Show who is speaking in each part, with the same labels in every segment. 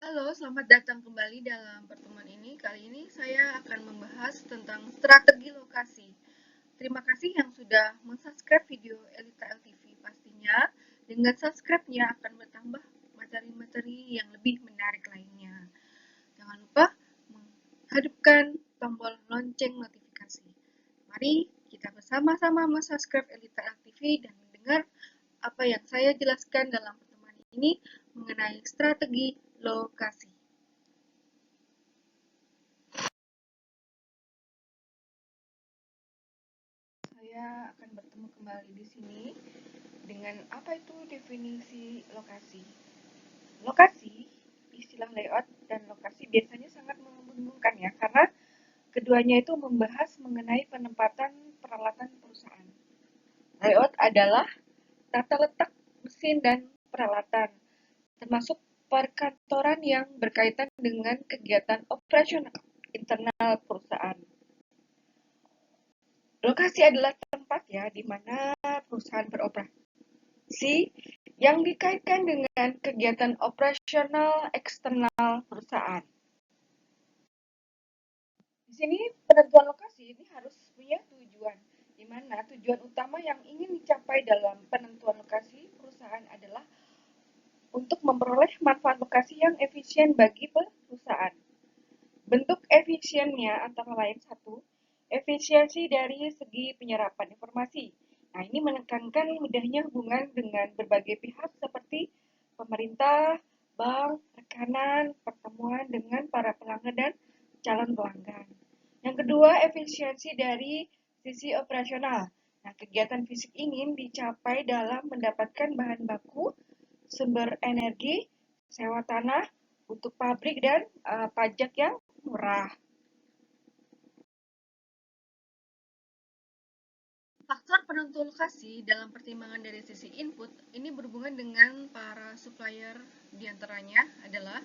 Speaker 1: Halo, selamat datang kembali dalam pertemuan ini. Kali ini saya akan membahas tentang strategi lokasi. Terima kasih yang sudah mensubscribe video Elita LTV. Pastinya dengan subscribe-nya akan bertambah materi-materi yang lebih menarik lainnya. Jangan lupa menghidupkan tombol lonceng notifikasi. Mari kita bersama-sama mensubscribe Elita LTV dan mendengar apa yang saya jelaskan dalam pertemuan ini mengenai strategi lokasi. Saya akan bertemu kembali di sini dengan apa itu definisi lokasi. Lokasi, istilah layout dan lokasi biasanya sangat membingungkan ya, karena keduanya itu membahas mengenai penempatan peralatan perusahaan. Layout adalah tata letak mesin dan peralatan, termasuk perkantoran yang berkaitan dengan kegiatan operasional internal perusahaan. Lokasi adalah tempat ya di mana perusahaan beroperasi yang dikaitkan dengan kegiatan operasional eksternal perusahaan. Di sini penentuan lokasi ini harus punya tujuan, di mana tujuan utama yang ingin dicapai dalam penentuan lokasi perusahaan adalah untuk memperoleh manfaat lokasi yang efisien bagi perusahaan. Bentuk efisiennya antara lain satu, efisiensi dari segi penyerapan informasi. Nah, ini menekankan mudahnya hubungan dengan berbagai pihak seperti pemerintah, bank, rekanan, pertemuan dengan para pelanggan dan calon pelanggan. Yang kedua, efisiensi dari sisi operasional. Nah, kegiatan fisik ingin dicapai dalam mendapatkan bahan baku, sumber energi, sewa tanah untuk pabrik dan pajak yang murah. Faktor penentu lokasi dalam pertimbangan dari sisi input ini berhubungan dengan para supplier, diantaranya adalah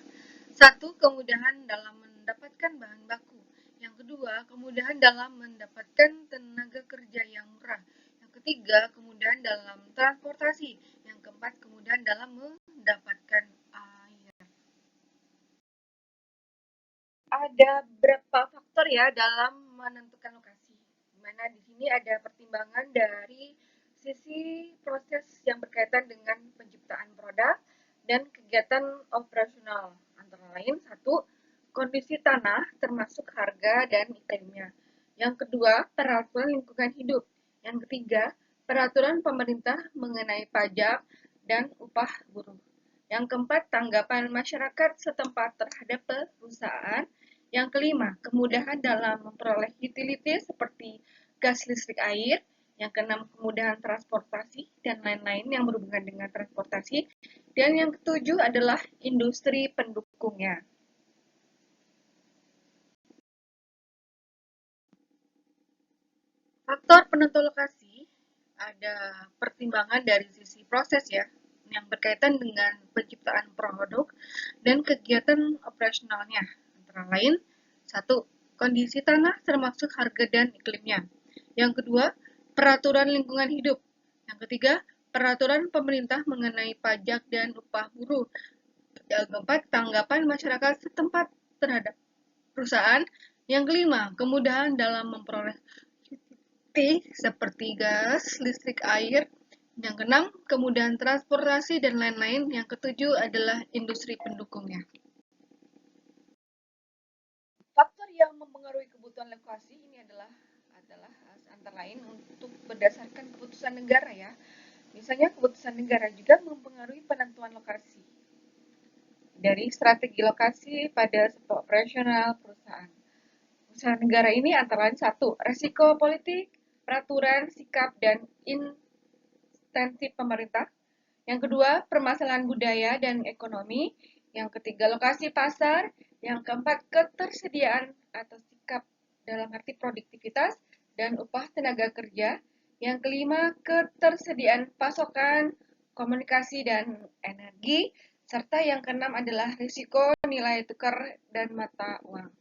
Speaker 1: satu, kemudahan dalam mendapatkan bahan baku. Yang kedua, kemudahan dalam mendapatkan tenaga kerja yang murah. Yang ketiga, kemudahan dalam transportasi. Yang keempat, kemudahan dalam mendapatkan air. Ada beberapa faktor ya dalam menentukan lokasi. Di mana di sini ada pertimbangan dari sisi proses yang berkaitan dengan penciptaan produk dan kegiatan operasional. Antara lain satu, kondisi tanah termasuk harga dan iklimnya. Yang kedua, peraturan lingkungan hidup. Yang ketiga, peraturan pemerintah mengenai pajak dan upah buruh. Yang keempat, tanggapan masyarakat setempat terhadap perusahaan. Yang kelima, kemudahan dalam memperoleh utilitas seperti gas, listrik, air. Yang keenam, kemudahan transportasi dan lain-lain yang berhubungan dengan transportasi. Dan yang ketujuh adalah industri pendukungnya. Faktor penentu lokasi ada pertimbangan dari sisi proses ya, yang berkaitan dengan penciptaan produk dan kegiatan operasionalnya. Antara lain, satu, kondisi tanah termasuk harga dan iklimnya. Yang kedua, peraturan lingkungan hidup. Yang ketiga, peraturan pemerintah mengenai pajak dan upah buruh. Yang keempat, tanggapan masyarakat setempat terhadap perusahaan. Yang kelima, kemudahan dalam memperoleh seperti gas, listrik, air. Yang keenam, kemudahan transportasi dan lain-lain. Yang ketujuh adalah industri pendukungnya. Faktor yang mempengaruhi kebutuhan lokasi ini adalah antara lain untuk berdasarkan keputusan negara ya. Misalnya keputusan negara juga mempengaruhi penentuan lokasi. Dari strategi lokasi pada sebuah operasional perusahaan. Usaha negara ini antara lain satu, resiko politik, peraturan, sikap, dan insentif pemerintah. Yang kedua, permasalahan budaya dan ekonomi. Yang ketiga, lokasi pasar. Yang keempat, ketersediaan atau sikap dalam arti produktivitas dan upah tenaga kerja. Yang kelima, ketersediaan pasokan, komunikasi, dan energi. Serta yang keenam adalah risiko nilai tukar dan mata uang.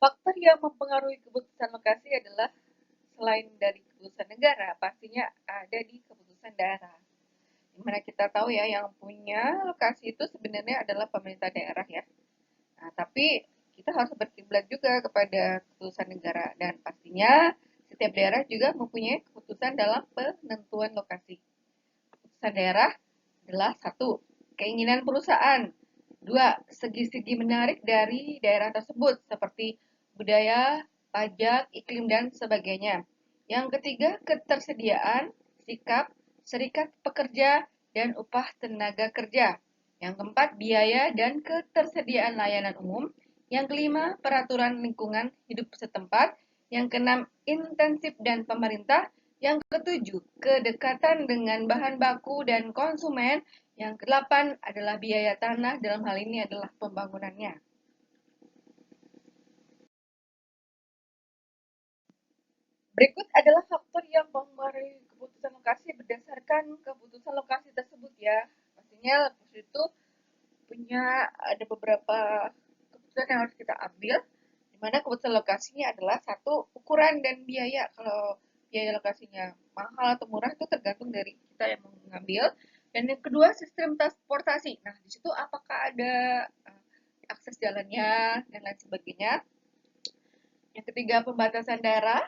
Speaker 1: Faktor yang mempengaruhi keputusan lokasi adalah selain dari keputusan negara, pastinya ada di keputusan daerah. Dimana kita tahu ya, yang punya lokasi itu sebenarnya adalah pemerintah daerah ya. Nah, tapi kita harus berkiblat juga kepada keputusan negara dan pastinya setiap daerah juga mempunyai keputusan dalam penentuan lokasi. Keputusan daerah adalah satu, keinginan perusahaan. Dua, segi-segi menarik dari daerah tersebut seperti budaya, pajak, iklim, dan sebagainya. Yang ketiga, ketersediaan, sikap, serikat pekerja, dan upah tenaga kerja. Yang keempat, biaya dan ketersediaan layanan umum. Yang kelima, peraturan lingkungan hidup setempat. Yang keenam, intensif dan pemerintah. Yang ketujuh, kedekatan dengan bahan baku dan konsumen. Yang kedelapan adalah biaya tanah, dalam hal ini adalah pembangunannya. Berikut adalah faktor yang mempengaruhi keputusan lokasi berdasarkan keputusan lokasi tersebut ya. Pastinya itu punya ada beberapa keputusan yang harus kita ambil, di mana keputusan lokasinya adalah satu, ukuran dan biaya. Kalau biaya lokasinya mahal atau murah itu tergantung dari kita yang mengambil. Dan yang kedua, sistem transportasi. Nah, di situ apakah ada akses jalannya dan lain sebagainya. Yang ketiga, pembatasan daerah.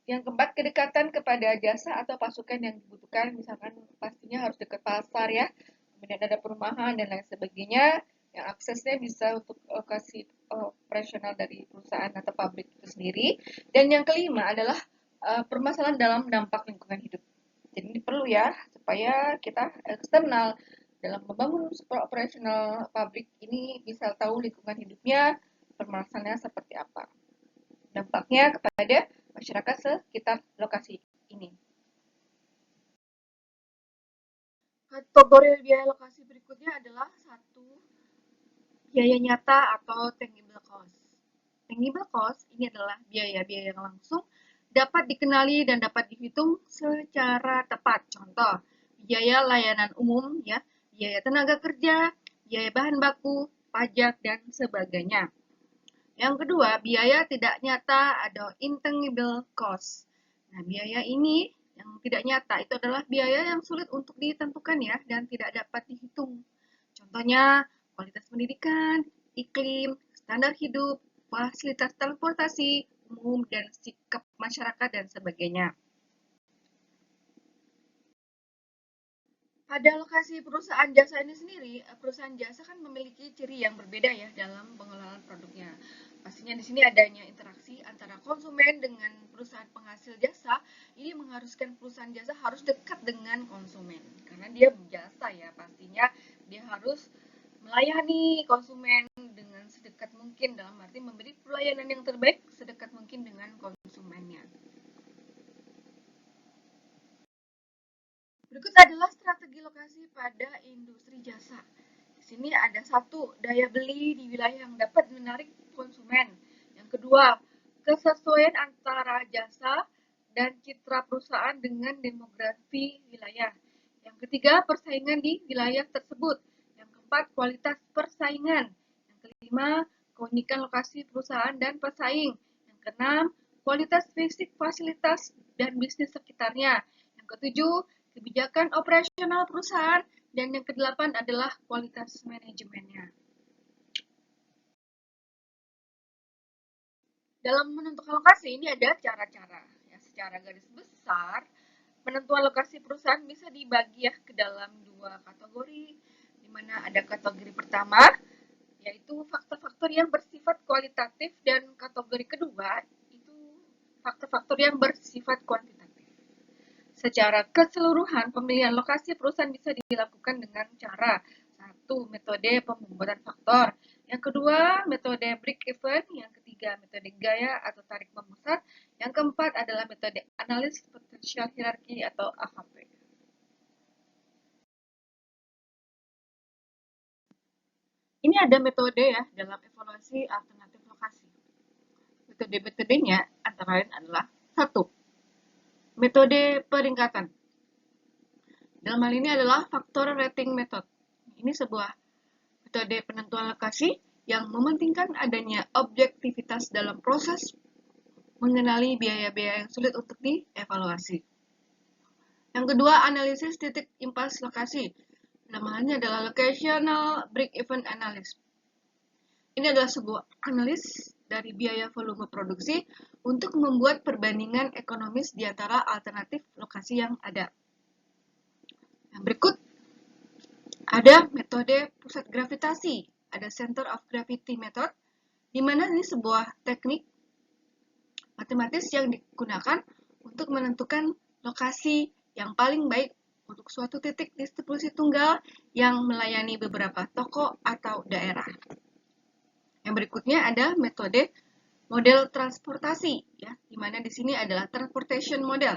Speaker 1: Yang keempat, kedekatan kepada jasa atau pasukan yang dibutuhkan, misalkan pastinya harus dekat pasar ya, kemudian ada perumahan dan lain sebagainya, yang aksesnya bisa untuk lokasi operasional dari perusahaan atau pabrik itu sendiri. Dan yang kelima adalah permasalahan dalam dampak lingkungan hidup. Jadi ini perlu ya, supaya kita eksternal dalam membangun operasional pabrik ini bisa tahu lingkungan hidupnya, permasalahannya seperti apa. Dampaknya kepada masyarakat sekitar lokasi ini. Kategori biaya lokasi berikutnya adalah satu, biaya nyata atau tangible cost. Tangible cost ini adalah biaya-biaya yang langsung dapat dikenali dan dapat dihitung secara tepat. Contoh, biaya layanan umum ya, biaya tenaga kerja, biaya bahan baku, pajak dan sebagainya. Yang kedua, biaya tidak nyata atau intangible cost. Nah, biaya ini yang tidak nyata itu adalah biaya yang sulit untuk ditentukan ya dan tidak dapat dihitung. Contohnya, kualitas pendidikan, iklim, standar hidup, fasilitas transportasi umum, dan sikap masyarakat dan sebagainya. Pada lokasi perusahaan jasa ini sendiri, perusahaan jasa kan memiliki ciri yang berbeda ya dalam pengelolaan produknya. Pastinya di sini adanya interaksi antara konsumen dengan perusahaan penghasil jasa. Ini mengharuskan perusahaan jasa harus dekat dengan konsumen karena dia jasa ya, pastinya dia harus melayani konsumen dengan sedekat mungkin, dalam arti memberi pelayanan yang terbaik sedekat mungkin dengan konsumennya. Berikut adalah strategi lokasi pada industri jasa. Di sini ada satu, daya beli di wilayah yang dapat menarik konsumen. Yang kedua, kesesuaian antara jasa dan citra perusahaan dengan demografi wilayah. Yang ketiga, persaingan di wilayah tersebut. Yang keempat, kualitas persaingan. Yang kelima, keunikan lokasi perusahaan dan pesaing. Yang keenam, kualitas fisik fasilitas dan bisnis sekitarnya. Yang ketujuh, kebijakan operasional perusahaan, dan yang kedelapan adalah kualitas manajemennya. Dalam menentukan lokasi ini ada cara-cara. Ya, secara garis besar, penentuan lokasi perusahaan bisa dibagi ya ke dalam dua kategori, di mana ada kategori pertama, yaitu faktor-faktor yang bersifat kualitatif, dan kategori kedua itu faktor-faktor yang bersifat kuantitatif. Secara keseluruhan, pemilihan lokasi perusahaan bisa dilakukan dengan cara satu, metode pembuatan faktor. Yang kedua, metode break-even. Yang ketiga, metode gaya atau tarik memusat. Yang keempat adalah metode analisis potensial hierarki atau AHP. Ini ada metode ya dalam evaluasi alternatif lokasi. Metode-metodenya antara lain adalah satu, metode peringkatan. Dalam hal ini adalah faktor rating method. Ini sebuah metode penentuan lokasi yang mementingkan adanya objektivitas dalam proses mengenali biaya-biaya yang sulit untuk dievaluasi.
Speaker 2: Yang kedua, analisis titik impas lokasi. Namanya adalah Locational Break-Even Analysis. Ini adalah sebuah analis dari biaya volume produksi untuk membuat perbandingan ekonomis di antara alternatif lokasi yang ada. Yang berikut, ada metode pusat gravitasi, ada Center of Gravity Method, di mana ini sebuah teknik matematis yang digunakan untuk menentukan lokasi yang paling baik untuk suatu titik distribusi tunggal yang melayani beberapa toko atau daerah. Yang berikutnya ada metode model transportasi, ya, di mana di sini adalah transportation model.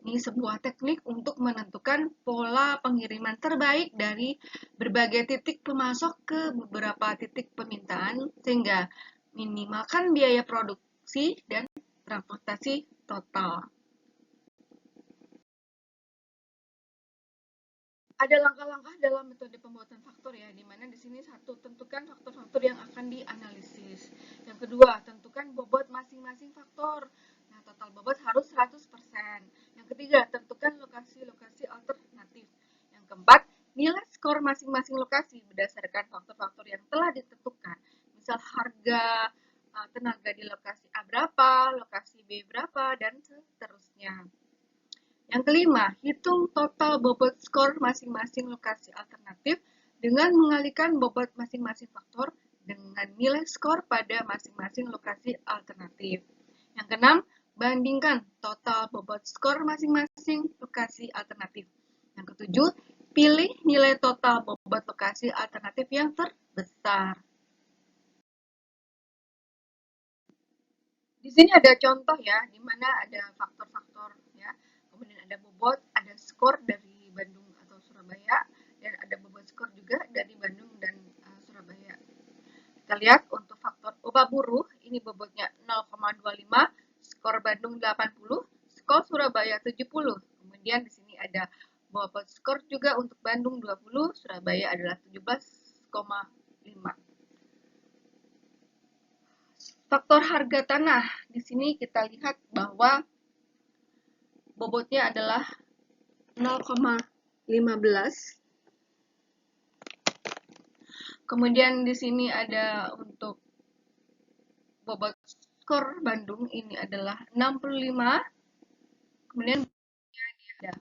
Speaker 2: Ini sebuah teknik untuk menentukan pola pengiriman terbaik dari berbagai titik pemasok ke beberapa titik permintaan sehingga minimalkan biaya produksi dan transportasi total. Ada langkah-langkah dalam metode pembuatan faktor ya, di mana di sini satu, tentukan faktor-faktor yang akan dianalisis. Yang kedua, tentukan bobot masing-masing faktor. Nah, total bobot harus 100%. Yang ketiga, tentukan lokasi-lokasi alternatif. Yang keempat, nilai skor masing-masing lokasi berdasarkan faktor-faktor yang telah ditentukan. Misal harga tenaga di lokasi A berapa, lokasi B berapa, dan seterusnya. Yang kelima, hitung total bobot skor masing-masing lokasi alternatif dengan mengalihkan bobot masing-masing faktor dengan nilai skor pada masing-masing lokasi alternatif. Yang keenam, bandingkan total bobot skor masing-masing lokasi alternatif. Yang ketujuh, pilih nilai total bobot lokasi alternatif yang terbesar. Di sini ada contoh ya, di mana ada faktor-faktor ya, kemudian ada bobot, ada skor dari Bandung atau Surabaya, dan ada bobot skor juga dari Bandung dan Surabaya. Kita lihat untuk faktor upah buruh, ini bobotnya 0,25, skor Bandung 80, skor Surabaya 70. Kemudian di sini ada bobot skor juga untuk Bandung 20, Surabaya adalah 17,5. Faktor harga tanah. Di sini kita lihat bahwa bobotnya adalah 0,15. Kemudian di sini ada untuk bobot skor Bandung ini adalah 65. Kemudian ada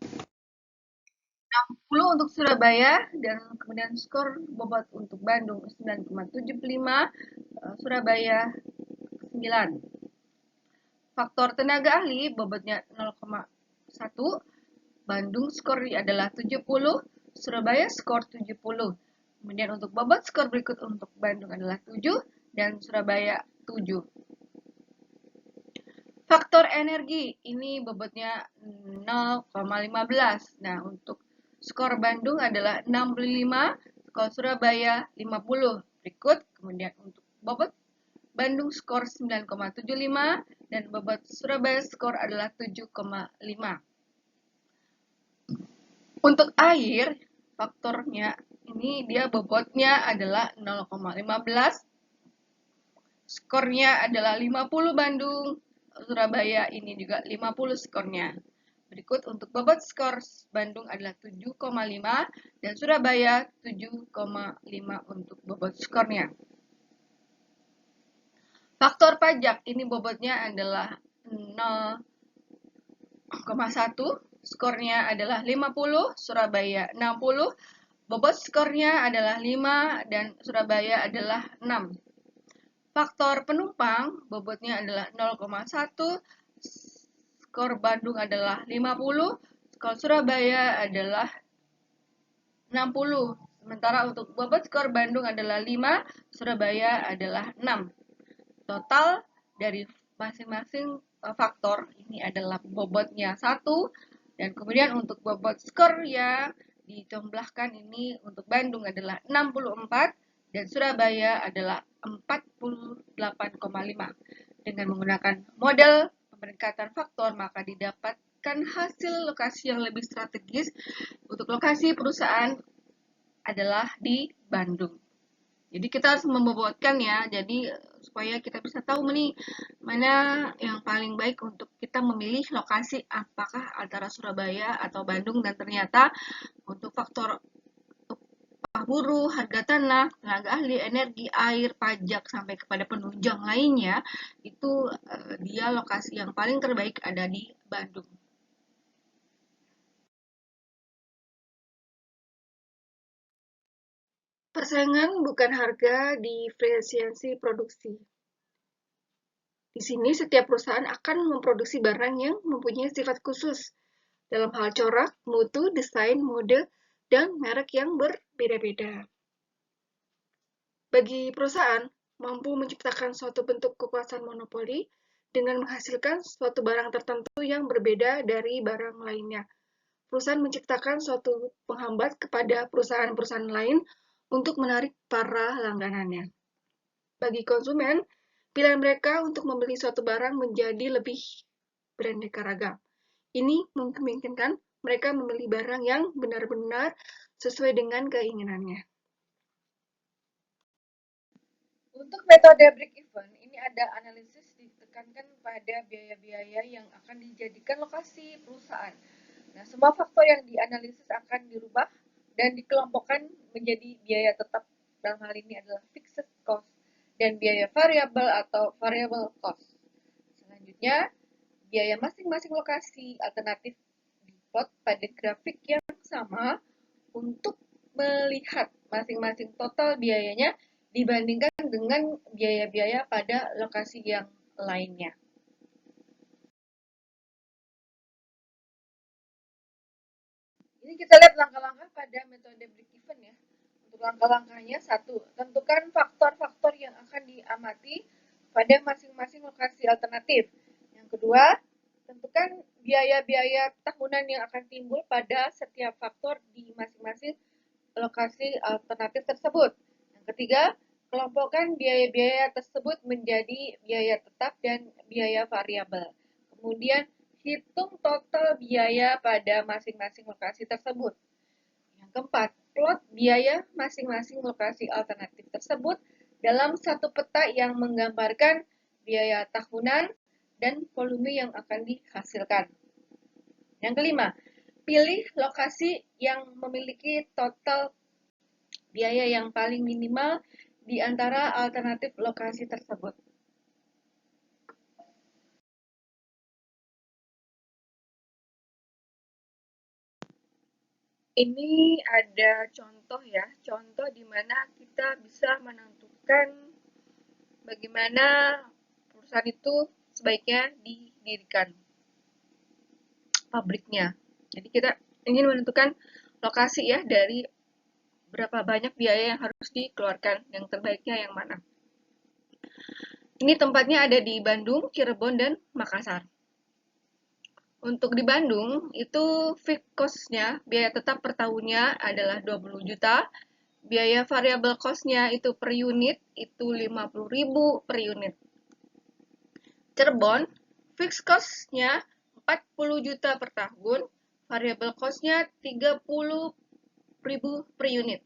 Speaker 2: 60 untuk Surabaya dan kemudian skor bobot untuk Bandung 9,75, Surabaya 9. Faktor tenaga ahli bobotnya 0,1, Bandung skor adalah 70, Surabaya skor 70. Kemudian untuk bobot skor berikut untuk Bandung adalah 7 dan Surabaya 7. Faktor energi ini bobotnya 0,15. Nah, untuk skor Bandung adalah 65, skor Surabaya 50. Berikut kemudian untuk bobot Bandung skor 9,75 dan bobot Surabaya skor adalah 7,5. Untuk air, faktornya ini dia bobotnya adalah 0,15, skornya adalah 50 Bandung, Surabaya ini juga 50 skornya. Berikut untuk bobot skor Bandung adalah 7,5 dan Surabaya 7,5 untuk bobot skornya. Faktor pajak ini bobotnya adalah 0,1, skornya adalah 50, Surabaya 60, bobot skornya adalah 5 dan Surabaya adalah 6. Faktor penumpang bobotnya adalah 0,1, skor Bandung adalah 50, skor Surabaya adalah 60. Sementara untuk bobot skor Bandung adalah 5, Surabaya adalah 6. Total dari masing-masing faktor ini adalah bobotnya 1, dan kemudian untuk bobot skor yang dijumlahkan ini untuk Bandung adalah 64 dan Surabaya adalah 48,5. Dengan menggunakan model pemeringkatan faktor maka didapatkan hasil lokasi yang lebih strategis untuk lokasi perusahaan adalah di Bandung. Jadi kita harus membobotkan ya, jadi supaya kita bisa tahu nih mana yang paling baik untuk kita memilih lokasi apakah antara Surabaya atau Bandung, dan ternyata untuk faktor upah buruh, harga tanah, tenaga ahli, energi, air, pajak, sampai kepada penunjang lainnya, itu dia lokasi yang paling terbaik ada di Bandung. Persaingan bukan harga diferensiasi produksi. Di sini setiap perusahaan akan memproduksi barang yang mempunyai sifat khusus dalam hal corak, mutu, desain, mode, dan merek yang berbeda-beda. Bagi perusahaan, mampu menciptakan suatu bentuk kekuasaan monopoli dengan menghasilkan suatu barang tertentu yang berbeda dari barang lainnya. Perusahaan menciptakan suatu penghambat kepada perusahaan-perusahaan lain untuk menarik para langganannya. Bagi konsumen, pilihan mereka untuk membeli suatu barang menjadi lebih beraneka ragam. Ini memungkinkan mereka membeli barang yang benar-benar sesuai dengan keinginannya.
Speaker 1: Untuk metode break even, ini ada analisis ditekankan pada biaya-biaya yang akan dijadikan lokasi perusahaan. Nah, semua faktor yang dianalisis akan dirubah dan dikelompokkan menjadi biaya tetap. Dalam hal ini adalah fixed cost dan biaya variabel atau variable cost. Selanjutnya, biaya masing-masing lokasi alternatif diplot pada grafik yang sama untuk melihat masing-masing total biayanya dibandingkan dengan biaya-biaya pada lokasi yang lainnya. Ini kita lihat langkah-langkah pada metode break even ya. Untuk langkah-langkahnya, satu, tentukan faktor-faktor yang akan diamati pada masing-masing lokasi alternatif. Yang kedua, tentukan biaya-biaya tahunan yang akan timbul pada setiap faktor di masing-masing lokasi alternatif tersebut. Yang ketiga, kelompokkan biaya-biaya tersebut menjadi biaya tetap dan biaya variabel. Kemudian, hitung total biaya pada masing-masing lokasi tersebut. Yang keempat, plot biaya masing-masing lokasi alternatif tersebut dalam satu peta yang menggambarkan biaya tahunan dan volume yang akan dihasilkan. Yang kelima, pilih lokasi yang memiliki total biaya yang paling minimal di antara alternatif lokasi tersebut. Ini ada contoh ya, contoh di mana kita bisa menentukan bagaimana perusahaan itu sebaiknya didirikan pabriknya. Jadi kita ingin menentukan lokasi ya dari berapa banyak biaya yang harus dikeluarkan, yang terbaiknya yang mana. Ini tempatnya ada di Bandung, Cirebon, dan Makassar. Untuk di Bandung, itu fixed cost-nya, biaya tetap per tahunnya adalah 20 juta. Biaya variable cost-nya itu per unit, itu 50.000 per unit. Cirebon, fixed cost-nya 40 juta per tahun, variable cost-nya 30.000 per unit.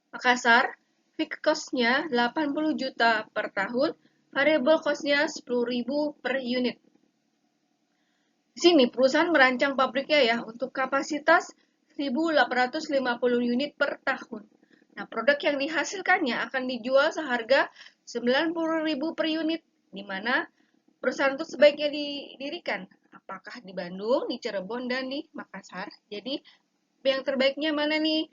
Speaker 1: Makassar, fixed cost-nya 80 juta per tahun, variable cost-nya 10.000 per unit. Di sini perusahaan merancang pabriknya ya untuk kapasitas 1.850 unit per tahun. Nah, produk yang dihasilkannya akan dijual seharga 90.000 per unit, di mana perusahaan itu sebaiknya didirikan. Apakah di Bandung, di Cirebon, dan di Makassar. Jadi, yang terbaiknya mana nih?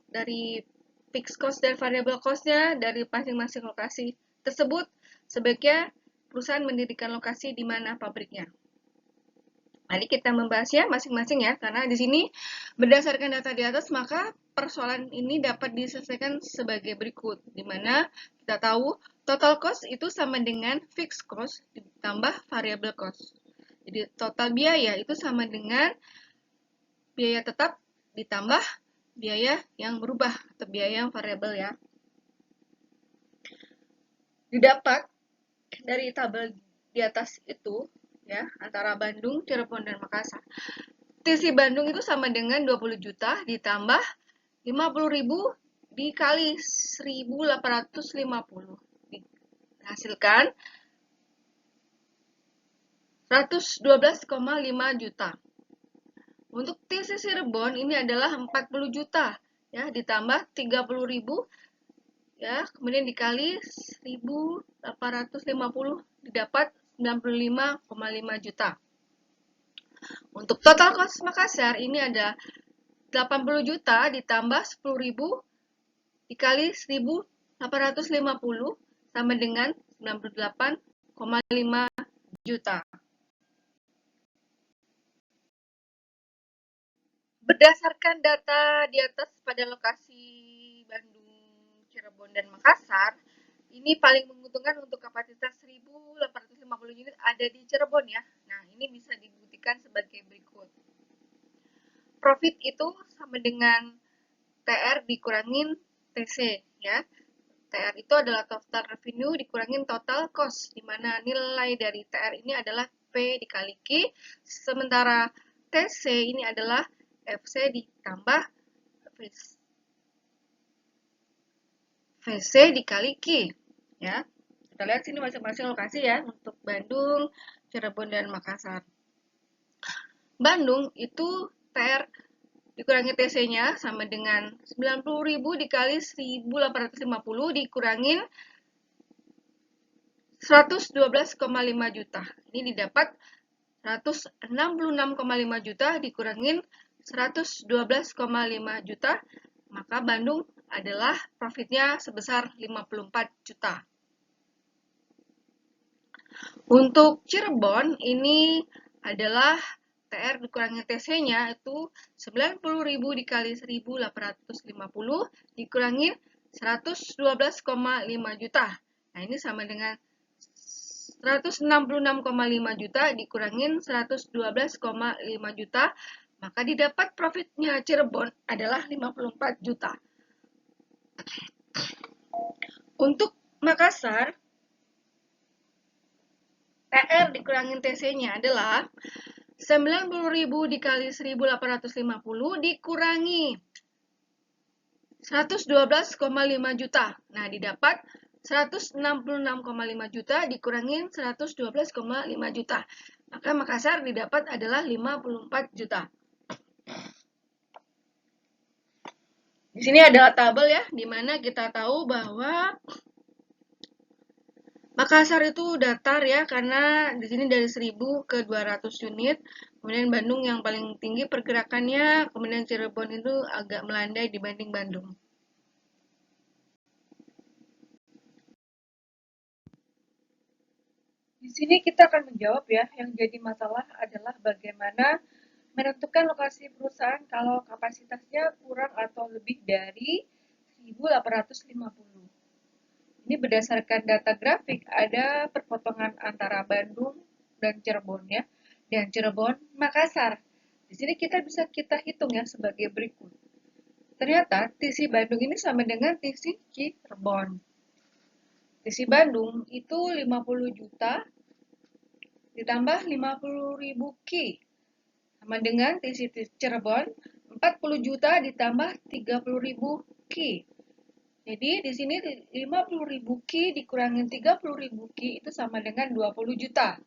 Speaker 1: Dari fixed cost dan variable cost-nya dari masing-masing lokasi tersebut, sebaiknya perusahaan mendirikan lokasi di mana pabriknya. Mari kita membahasnya masing-masing ya, karena di sini berdasarkan data di atas, maka persoalan ini dapat diselesaikan sebagai berikut, di mana kita tahu total cost itu sama dengan fixed cost ditambah variable cost. Jadi total biaya itu sama dengan biaya tetap ditambah biaya yang berubah atau biaya yang variabel ya. Didapat dari tabel di atas itu ya, antara Bandung, Cirebon, dan Makassar. TC Bandung itu sama dengan 20 juta ditambah 50.000
Speaker 2: dikali 1.850. Dihasilkan 112,5 juta. Untuk TC Cirebon ini adalah 40 juta ya, ditambah 30.000 ya, kemudian dikali 1.850 didapat 95,5 juta. Untuk total kos Makassar ini ada 80 juta ditambah 10.000 dikali 1.850 sama dengan 98,5 juta. Berdasarkan data di atas pada lokasi Bandung, Cirebon, dan Makassar, ini paling menguntungkan untuk kapasitas 1.850 unit ada di Cirebon ya. Nah, ini bisa dibuktikan sebagai berikut. Profit itu sama dengan TR dikurangin TC ya. TR itu adalah total revenue dikurangin total cost, di mana nilai dari TR ini adalah P dikali Q, sementara TC ini adalah FC ditambah VC dikali Q ya. Kita lihat sini masing-masing lokasi ya untuk Bandung, Cirebon, dan Makassar. Bandung itu TR dikurangi TC-nya sama dengan 90.000 dikali 1.850 dikurangin 112,5 juta. Ini didapat 166,5 juta dikurangin 112,5 juta, maka Bandung adalah profitnya sebesar 54 juta. Untuk Cirebon ini adalah TR dikurangi TC-nya itu 90.000 dikali 1.850 dikurangi 112,5 juta. Nah, ini sama dengan 166,5 juta dikurangin 112,5 juta, maka didapat profitnya Cirebon adalah 54 juta. Untuk Makassar, TR dikurangin TC-nya adalah 90.000 dikali 1.850 dikurangi 112,5 juta. Nah, didapat 166,5 juta dikurangin 112,5 juta. Maka Makassar didapat adalah 54 juta. Di sini adalah tabel ya, di mana kita tahu bahwa Makassar itu datar ya, karena di sini dari 1.000 ke 200 unit. Kemudian Bandung yang paling tinggi pergerakannya, kemudian Cirebon itu agak melandai dibanding Bandung.
Speaker 1: Di sini kita akan menjawab ya, yang jadi masalah adalah bagaimana menentukan lokasi perusahaan kalau kapasitasnya kurang atau lebih dari 1.850. Ini berdasarkan data grafik, ada perpotongan antara Bandung dan Cirebon ya, dan Cirebon, Makassar. Di sini kita bisa hitung ya sebagai berikut. Ternyata TC Bandung ini sama dengan TC Cirebon. TC Bandung itu 50 juta ditambah 50.000 Ki sama dengan TC Cirebon 40 juta ditambah 30.000 Ki. Jadi di sini 50.000 Ki dikurangin 30.000 Ki itu sama dengan 20 juta.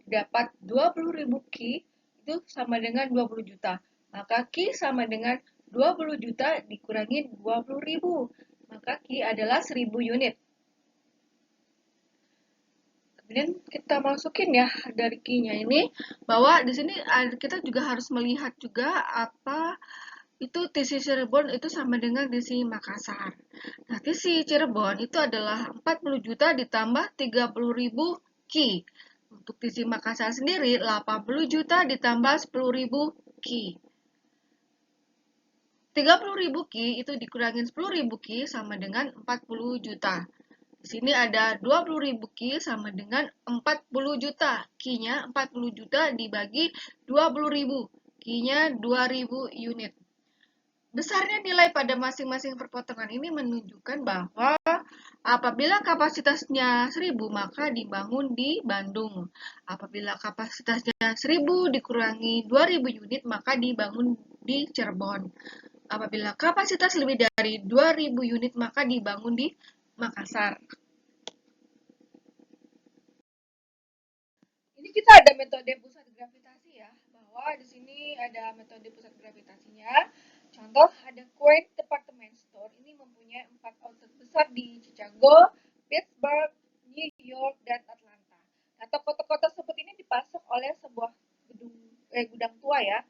Speaker 1: Dapat 20.000 Ki itu sama dengan 20 juta. Maka Ki sama dengan 20 juta dikurangin 20.000. Maka Ki adalah 1.000 unit. Kemudian kita masukin ya dari Ki-nya ini, bahwa di sini kita juga harus melihat juga apa itu TC Cirebon itu sama dengan TC Makassar. Nah, TC Cirebon itu adalah 40 juta ditambah 30.000 Ki. Untuk TC Makassar sendiri 80 juta ditambah 10.000 Ki. 30.000 Ki itu dikurangin 10.000 Ki sama dengan 40 juta. Di sini ada 20.000 Ki sama dengan 40 juta. Ki-nya 40 juta dibagi 20.000. Ki-nya 2.000 unit. Besarnya nilai pada masing-masing perpotongan ini menunjukkan bahwa apabila kapasitasnya 1.000 maka dibangun di Bandung. Apabila kapasitasnya 1.000 dikurangi 2.000 unit maka dibangun di Cirebon.
Speaker 2: Apabila kapasitas lebih dari 2.000 unit maka dibangun di Makassar.
Speaker 1: Ini kita ada metode pusat gravitasi ya, bahwa di sini ada metode pusat gravitasinya. Contoh ada Quaint Department Store, ini mempunyai 4 outlet besar di Chicago, Pittsburgh, New York, dan Atlanta. Nah, toko-toko tersebut ini dipasok oleh sebuah gudang tua ya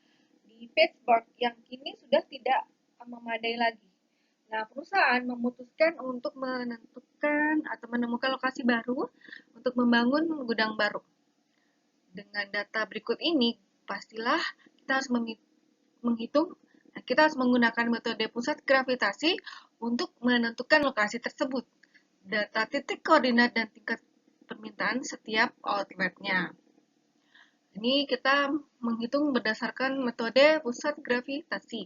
Speaker 1: di Pittsburgh yang kini sudah tidak memadai lagi. Nah, perusahaan memutuskan untuk menentukan atau menemukan lokasi baru untuk membangun gudang baru. Dengan data berikut ini, pastilah kita harus menghitung, kita harus menggunakan metode pusat gravitasi untuk menentukan lokasi tersebut, data titik koordinat dan tingkat permintaan setiap outletnya. Ini kita menghitung berdasarkan metode pusat gravitasi.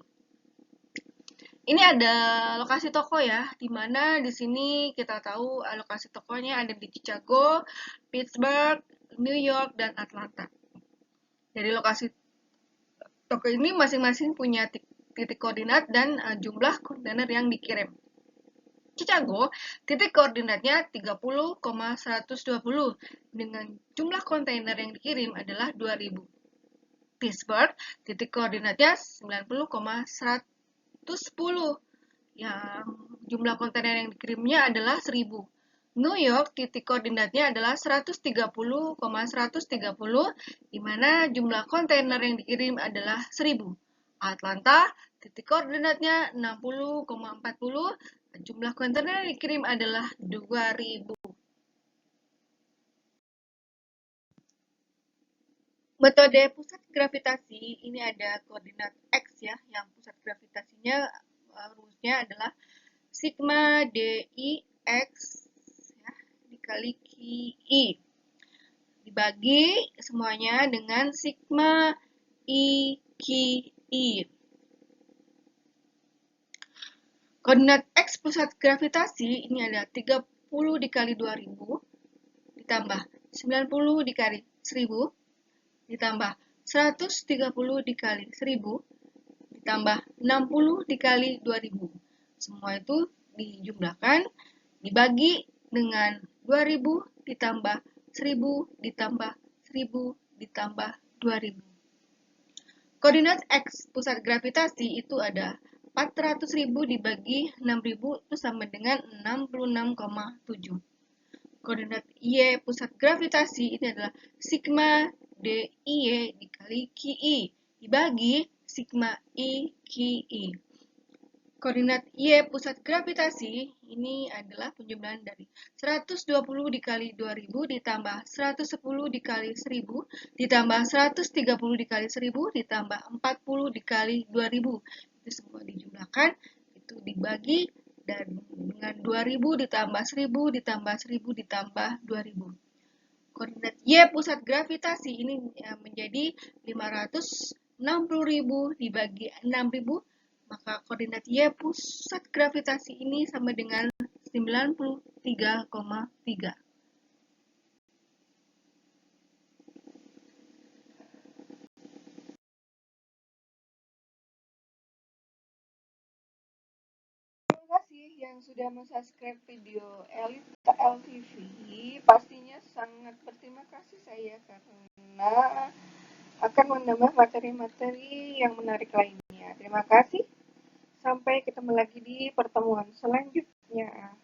Speaker 1: Ini ada lokasi toko ya, di mana di sini kita tahu lokasi tokonya ada di Chicago, Pittsburgh, New York, dan Atlanta. Dari lokasi toko ini masing-masing punya titik koordinat dan jumlah kontainer yang dikirim. Chicago, titik koordinatnya 30,120 dengan jumlah kontainer yang dikirim adalah 2000. Pittsburgh, titik koordinatnya 90,110 yang jumlah kontainer yang dikirimnya adalah 1000. New York, titik koordinatnya adalah 130,130, di mana jumlah kontainer yang dikirim adalah 1000. Atlanta, titik koordinatnya 60,40, jumlah kontainer yang dikirim adalah 2000. Metode pusat gravitasi ini ada koordinat X ya, yang pusat gravitasinya rumusnya adalah sigma DIX ya, dikali QI dibagi semuanya dengan sigma IQI. Koordinat X pusat gravitasi ini ada 30 dikali 2000 ditambah 90 dikali 1000 ditambah 130 dikali 1000 ditambah 60 dikali 2000. Semua itu dijumlahkan, dibagi dengan 2000 ditambah 1000 ditambah 1000 ditambah 2000. Koordinat X pusat gravitasi itu ada 400.000 dibagi 6.000 itu sama dengan 66,7. Koordinat Y pusat gravitasi ini adalah sigma DIY dikali QI dibagi sigma IQI. Koordinat Y pusat gravitasi ini adalah penjumlahan dari 120 dikali 2000 ditambah 110 dikali 1000 ditambah 130 dikali 1000 ditambah 40 dikali 2000. Itu semua dijumlahkan, itu dibagi dan dengan 2000 ditambah 1000 ditambah 1000 ditambah 2000. Koordinat Y pusat gravitasi ini menjadi 560.000 dibagi 6.000, maka koordinat Y pusat gravitasi ini sama dengan 93,3. Terima kasih yang sudah subscribe video Elita LTV. Pastinya sangat berterima kasih saya karena akan menambah materi-materi yang menarik lainnya. Terima kasih. Sampai ketemu lagi di pertemuan selanjutnya.